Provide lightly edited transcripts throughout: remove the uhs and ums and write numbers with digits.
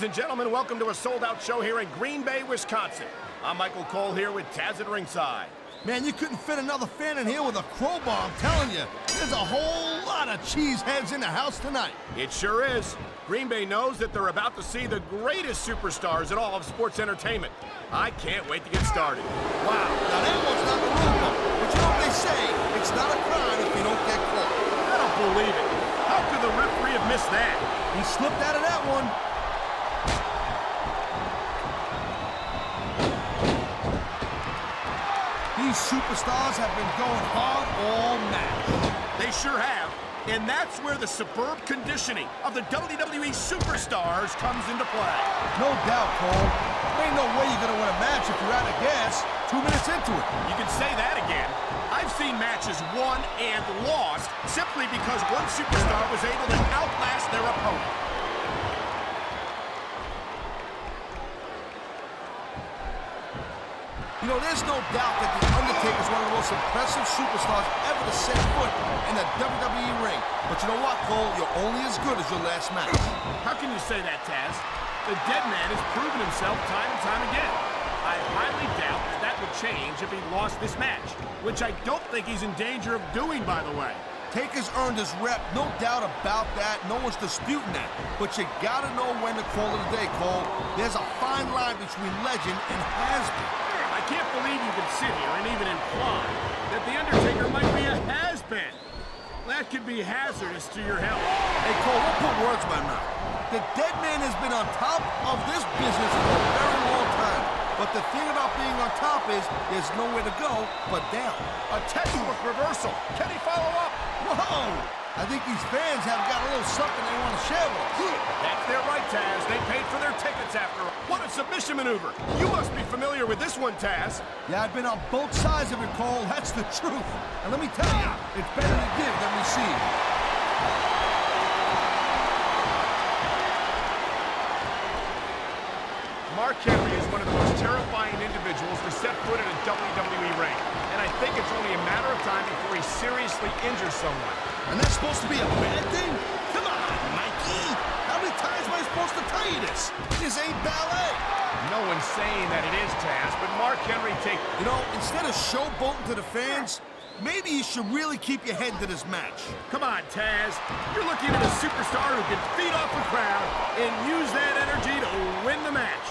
Ladies and gentlemen, welcome to a sold-out show here in Green Bay, Wisconsin. I'm Michael Cole here with Taz at ringside. Man, you couldn't fit another fan in here with a crowbar, I'm telling you. There's a whole lot of cheeseheads in the house tonight. It sure is. Green Bay knows that they're about to see the greatest superstars in all of sports entertainment. I can't wait to get started. Wow, now that one's not the rule book. But you know what they say, it's not a crime if you don't get caught. I don't believe it. How could the referee have missed that? He slipped out of that one. These superstars have been going hard all match. They sure have. And that's where the superb conditioning of the WWE superstars comes into play. No doubt, Cole. There ain't no way you're going to win a match if you're out of gas 2 minutes into it. You can say that again. I've seen matches won and lost simply because one superstar was able to outlast their opponent. You know, there's no doubt that The Undertaker is one of the most impressive superstars ever to set foot in the WWE ring. But you know what, Cole? You're only as good as your last match. How can you say that, Taz? The dead man has proven himself time and time again. I highly doubt that would change if he lost this match, which I don't think he's in danger of doing, by the way. Taker's earned his rep, no doubt about that. No one's disputing that. But you gotta know when to call it a day, Cole. There's a fine line between legend and has-been. I can't believe you can sit here and even imply that The Undertaker might be a has-been. That could be hazardous to your health. Hey, Cole, don't put words in my mouth. The dead man has been on top of this business for a very long time. But the thing about being on top is there's nowhere to go but down. A textbook reversal. Can he follow up? Whoa! I think these fans have got a little something they want to share with us. That's their right, Taz. They paid for their tickets after all. What a submission maneuver. You must be familiar with this one, Taz. Yeah, I've been on both sides of it, Cole. That's the truth. And let me tell you, it's better to give than receive. Mark Henry is one of the most terrifying individuals to step foot in a WWE ring. And I think it's only a matter of time before he seriously injures someone. And that's supposed to be a bad thing? Come on, Mikey! How many times am I supposed to tell you this? This ain't ballet! No one's saying that it is, Taz, but Mark Henry You know, instead of showboating to the fans, maybe you should really keep your head to this match. Come on, Taz. You're looking at a superstar who can feed off the crowd and use that energy to win the match.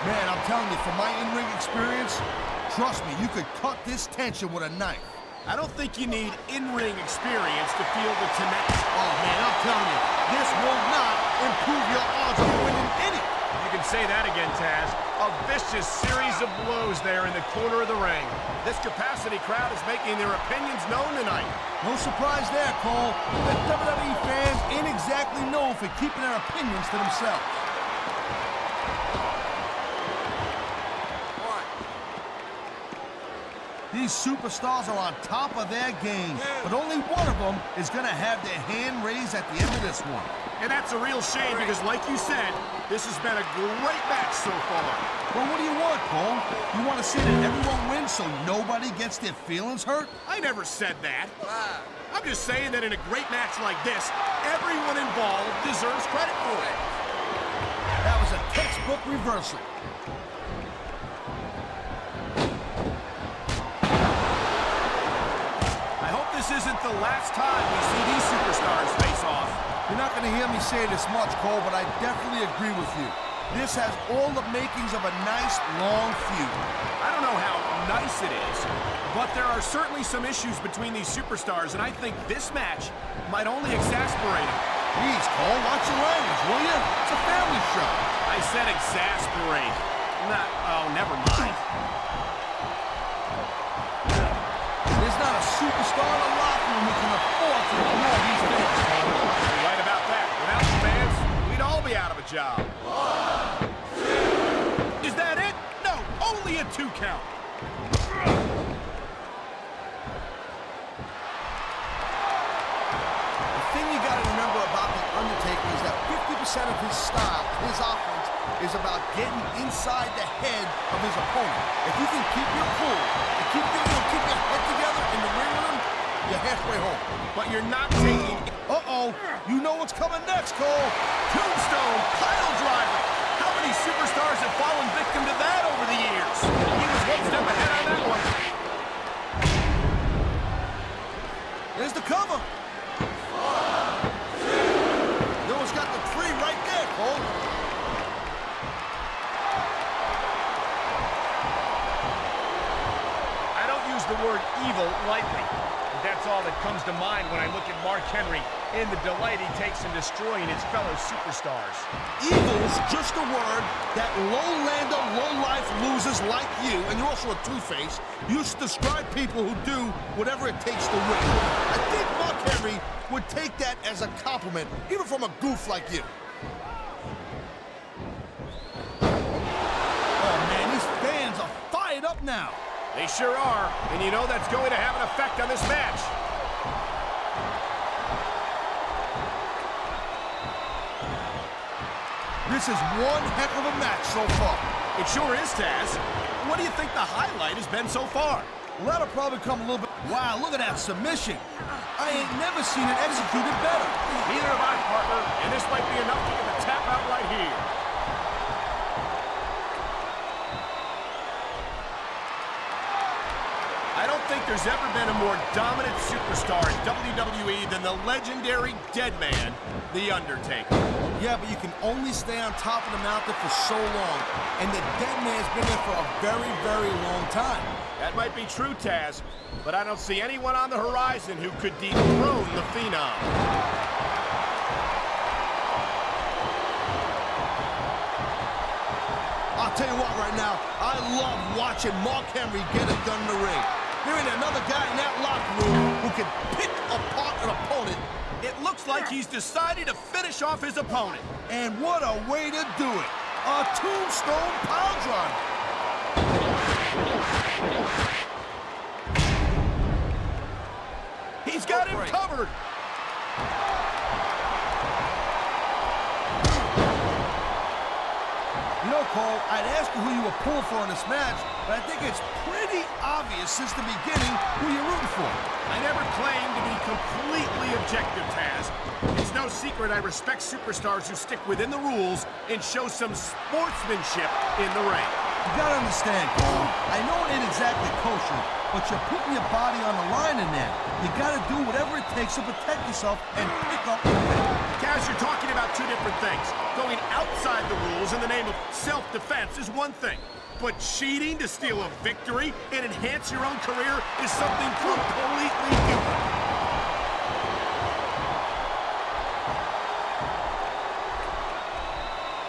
Man, I'm telling you, from my in-ring experience, trust me, you could cut this tension with a knife. I don't think you need in-ring experience to feel the tenacity. Oh, man, I'm telling you, this will not improve your odds of winning any. You can say that again, Taz. A vicious series of blows there in the corner of the ring. This capacity crowd is making their opinions known tonight. No surprise there, Cole. The WWE fans ain't exactly known for keeping their opinions to themselves. These superstars are on top of their game, but only one of them is going to have their hand raised at the end of this one. And that's a real shame because, like you said, this has been a great match so far. Well, what do you want, Cole? You want to see that everyone wins so nobody gets their feelings hurt? I never said that. I'm just saying that in a great match like this, everyone involved deserves credit for it. That was a textbook reversal. This isn't the last time we see these superstars face off. You're not going to hear me say this much, Cole, but I definitely agree with you. This has all the makings of a nice, long feud. I don't know how nice it is, but there are certainly some issues between these superstars, and I think this match might only exasperate them. Please, Cole, watch your language, will you? It's a family show. I said exasperate. Oh, never mind. There's not a superstar in the locker room who can afford to ignore these fans. You're right about that. Without the fans, we'd all be out of a job. 1, 2. Is that it? No, only a 2 count. The thing you got to remember about The Undertaker is that 50% of his style, his offense, is about getting inside the head of his opponent. If you can keep your cool and keep your head together in the ring with him, you're halfway home. But you're not taking... Uh-oh, you know what's coming next, Cole. Tombstone pile driver. How many superstars have fallen victim to that over the years? He was one step ahead on that one. There's the cover. You almost got the 3 right there, Cole. I don't use the word evil lightly. That's all that comes to mind when I look at Mark Henry and the delight he takes in destroying his fellow superstars. Evil's just a word that low-lander, low-life losers like you, and you're also a two-face, use to describe people who do whatever it takes to win. I think Mark Henry would take that as a compliment, even from a goof like you. Oh, man, these fans are fired up now. They sure are, and you know that's going to have an effect on this match. This is one heck of a match so far. It sure is, Taz. What do you think the highlight has been so far? Well, that'll probably come a little bit... Wow, look at that submission. I ain't never seen it executed better. Neither have I, partner, and this might be enough to get the tap out right here. I don't think there's ever been a more dominant superstar in WWE than the legendary Deadman, The Undertaker. Yeah, but you can only stay on top of the mountain for so long, and the Deadman's been there for a very, very long time. That might be true, Taz, but I don't see anyone on the horizon who could dethrone the Phenom. I'll tell you what right now, I love watching Mark Henry get it done in the ring. There ain't another guy in that locker room who can pick apart an opponent. It looks like he's decided to finish off his opponent. And what a way to do it. A tombstone pile driver. He's got him covered. You know, Cole, I'd ask you who you were pulling for in this match, but I think it's pretty obvious since the beginning who you're rooting for. I never claimed to be completely objective, Taz. It's no secret I respect superstars who stick within the rules and show some sportsmanship in the ring. You gotta understand, Cole, I know it ain't exactly kosher, but you're putting your body on the line in there. You gotta do whatever it takes to protect yourself and pick up the win. Kaz, you're talking about two different things. Going outside the rules in the name of self-defense is one thing, but cheating to steal a victory and enhance your own career is something completely different.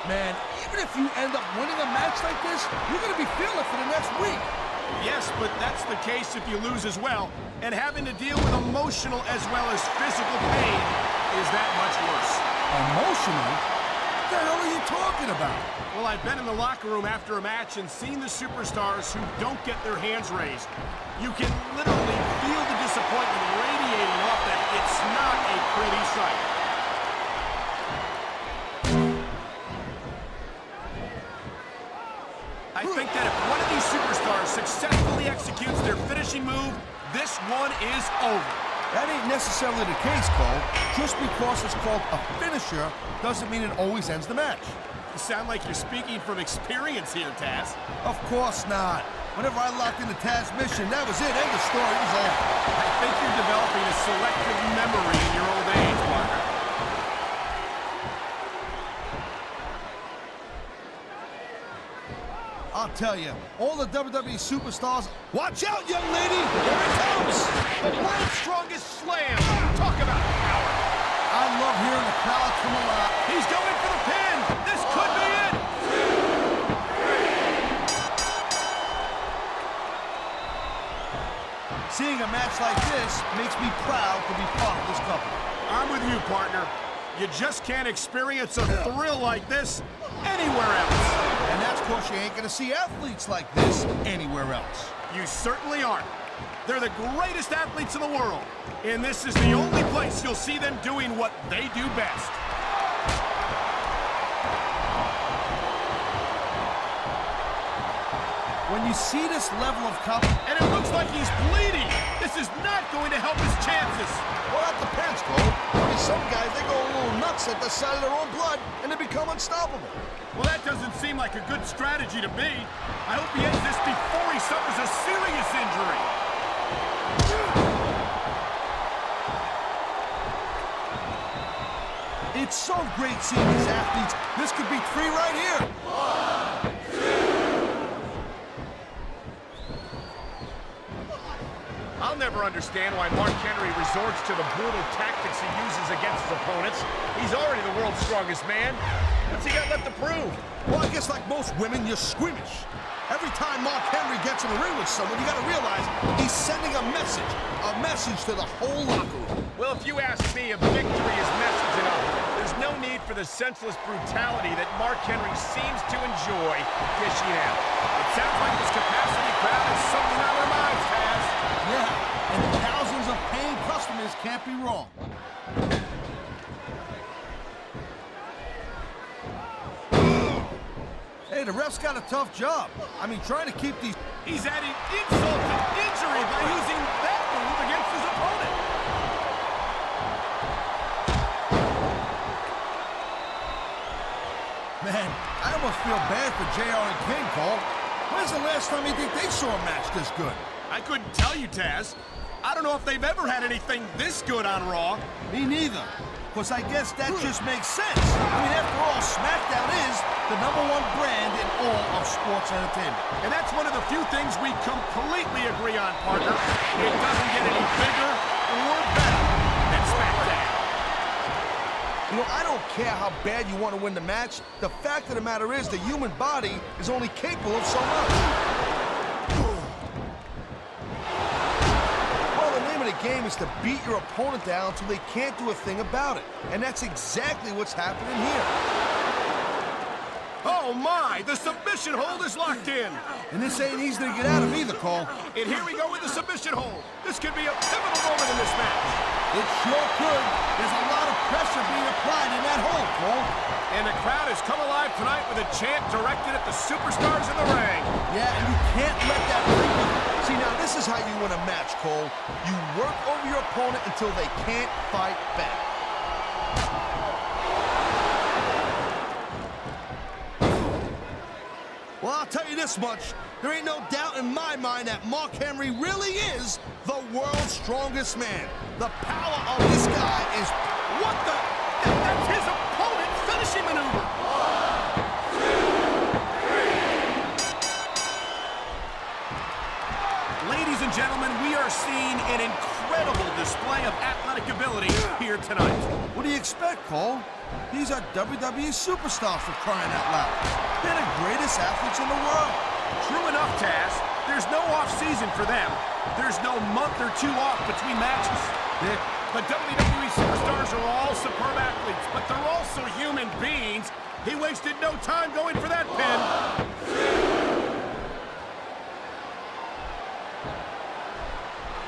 Man, even if you end up winning a match like this, you're gonna be feeling it for the next week. Yes, but that's the case if you lose as well, and having to deal with emotional as well as physical pain is that much worse. Emotional? What the hell are you talking about? Well, I've been in the locker room after a match and seen the superstars who don't get their hands raised. You can literally feel the disappointment radiating off them. It's not a pretty sight. I think that if one of these superstars successfully executes their finishing move, this one is over. That ain't necessarily the case, Cole. Just because it's called a finisher doesn't mean it always ends the match. You sound like you're speaking from experience here, Taz. Of course not. Whenever I locked into Taz's mission, that was it. End of story. It was over. I think you're developing a selective memory in your old age, partner. I'll tell you, all the WWE superstars, watch out, young lady! Here it comes! The world's strongest slam! Talk about power! I love hearing the crowd come alive. He's going for the pin! This could be it! Seeing a match like this makes me proud to be part of this company. I'm with you, partner. You just can't experience a thrill like this anywhere else. And that's because you ain't gonna see athletes like this anywhere else. You certainly aren't. They're the greatest athletes in the world, and this is the only place you'll see them doing what they do best. When you see this level of competition, And it looks like he's bleeding. This is not going to help his chances. Well, that depends, Cole. I mean, some guys, they go a little nuts at the sight of their own blood, and they become unstoppable. Well, that doesn't seem like a good strategy to me. I hope he ends this before he suffers a serious injury. It's so great seeing these athletes. This could be 3 right here. 1, 2. I'll never understand why Mark Henry resorts to the brutal tactics he uses against his opponents. He's already the world's strongest man. What's he got left to prove? Well, I guess like most women, you're squeamish. Every time Mark Henry gets in the ring with someone, you gotta realize he's sending a message to the whole locker room. Well, if you ask me, a victory is message enough. There's no need for the senseless brutality that Mark Henry seems to enjoy dishing out. It sounds like this capacity crowd is something on their minds, Taz. Yeah, and thousands of paying customers can't be wrong. Hey, the ref's got a tough job. I mean, trying to keep these... He's adding insult to injury by using that move against his opponent. Man, I almost feel bad for JR and King, Cole. When's the last time you think they saw a match this good? I couldn't tell you, Taz. I don't know if they've ever had anything this good on Raw. Me neither. Because I guess that just makes sense. I mean, after all, SmackDown is the #1 brand in all of sports entertainment. And that's one of the few things we completely agree on, partner. It doesn't get any bigger or better than SmackDown. You know, I don't care how bad you want to win the match. The fact of the matter is the human body is only capable of so much. The game is to beat your opponent down until they can't do a thing about it. And that's exactly what's happening here. Oh my, the submission hold is locked in. And this ain't easy to get out of either, Cole. And here we go with the submission hold. This could be a pivotal moment in this match. It sure could. There's a lot of pressure being applied in that hold, Cole. And the crowd has come alive tonight with a chant directed at the superstars in the ring. Yeah, and you can't let that bring you. See, now this is how you win a match, Cole. You work over your opponent until they can't fight back. Well, I'll tell you this much. There ain't no doubt in my mind that Mark Henry really is the world's strongest man. The power of this guy is... What the... That's his opponent's finishing maneuver. 1, 2. Ladies and gentlemen, we are seeing an incredible display of athletic ability here tonight. What do you expect, Cole? These are WWE superstars, for crying out loud. They're the greatest athletes in the world. True enough, Taz. There's no off-season for them. There's no month or 2 off between matches. The WWE superstars are all superb athletes, but they're also human beings. He wasted no time going for that pin. 1,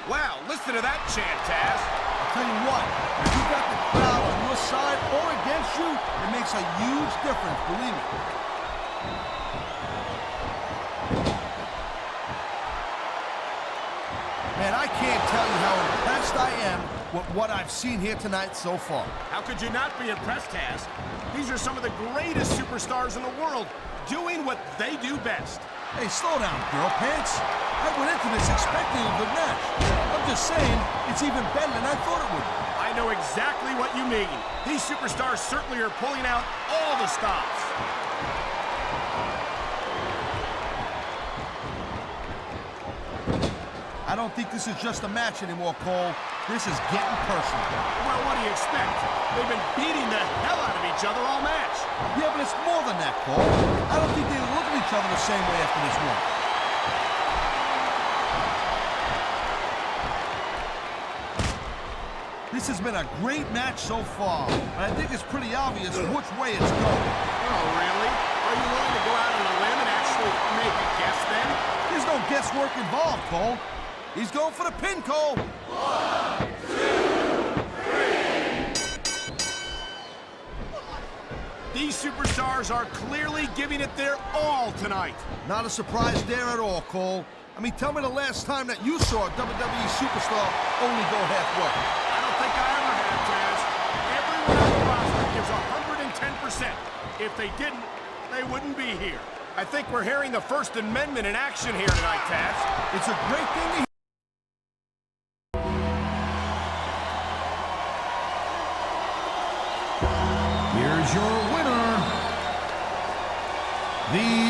2. Wow, listen to that chant, Taz. I'll tell you what, if you got the crowd on your side or against you, it makes a huge difference, believe me. Man, I can't tell you how impressed I am with what I've seen here tonight so far. How could you not be impressed, Taz? These are some of the greatest superstars in the world, doing what they do best. Hey, slow down, girl pants. I went into this expecting a good match. I'm just saying, it's even better than I thought it would be. I know exactly what you mean. These superstars certainly are pulling out all the stops. I don't think this is just a match anymore, Cole. This is getting personal. Well, what do you expect? They've been beating the hell out of each other all match. Yeah, but it's more than that, Cole. I don't think they look at each other the same way after this one. This has been a great match so far, and I think it's pretty obvious which way it's going. Oh, really? Are you willing to go out on a limb and actually make a guess then? There's no guesswork involved, Cole. He's going for the pin, Cole. 1, 2. These superstars are clearly giving it their all tonight. Not a surprise there at all, Cole. I mean, tell me the last time that you saw a WWE superstar only go halfway. I don't think I ever have, Taz. Everyone on the roster gives 110%. If they didn't, they wouldn't be here. I think we're hearing the First Amendment in action here tonight, Taz. It's a great thing to hear. Here's your winner, the